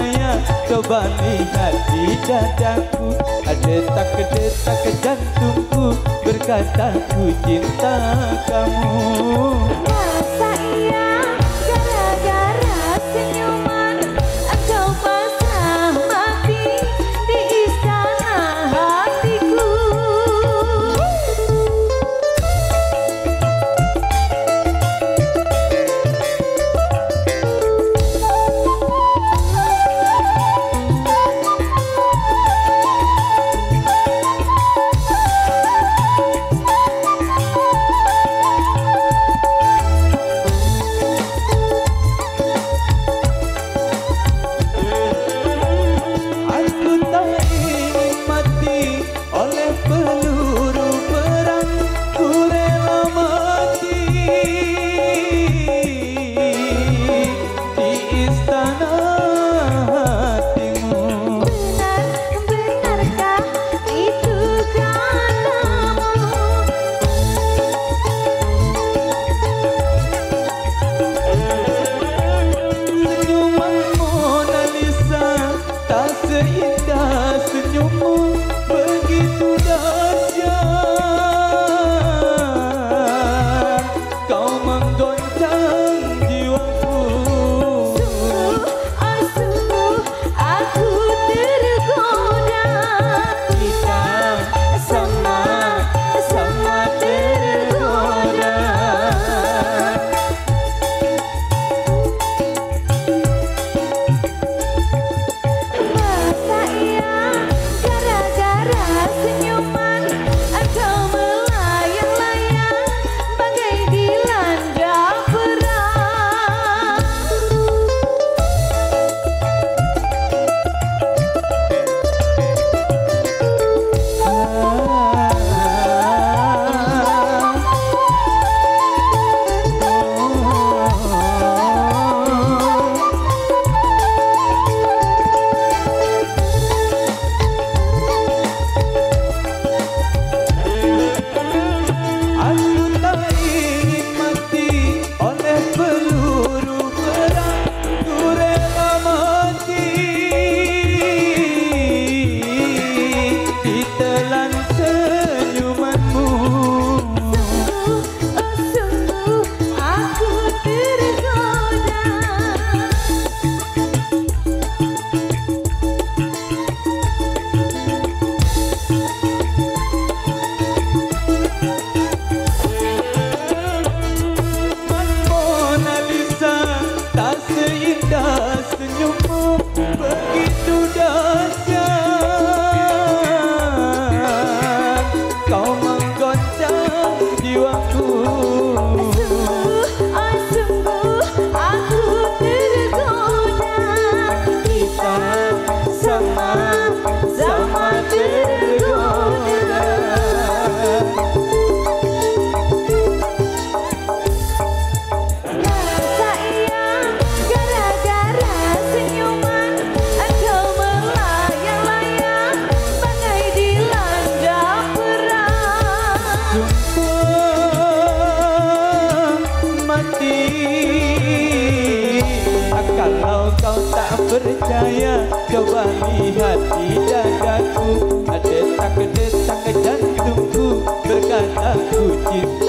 percaya, coba lihat di dadaku. Detak-detak jantungku berkata ku cinta kamu. Masa iya gara-gara senyuman engkau pasrah mati di istana hatiku. Seindah senyummu begitu dahsyat, kau menggoncang jiwaku. Sungguh aku tergoda. Kita sama-sama tergoda. Senyummu begitu dahsyat, kau menggoncang jiwaku. Sungguh aku tergoda. Kita sama-sama tergoda. Kalau kau tak percaya, coba lihat di dadaku. Detak-detak jantungku berkata ku cinta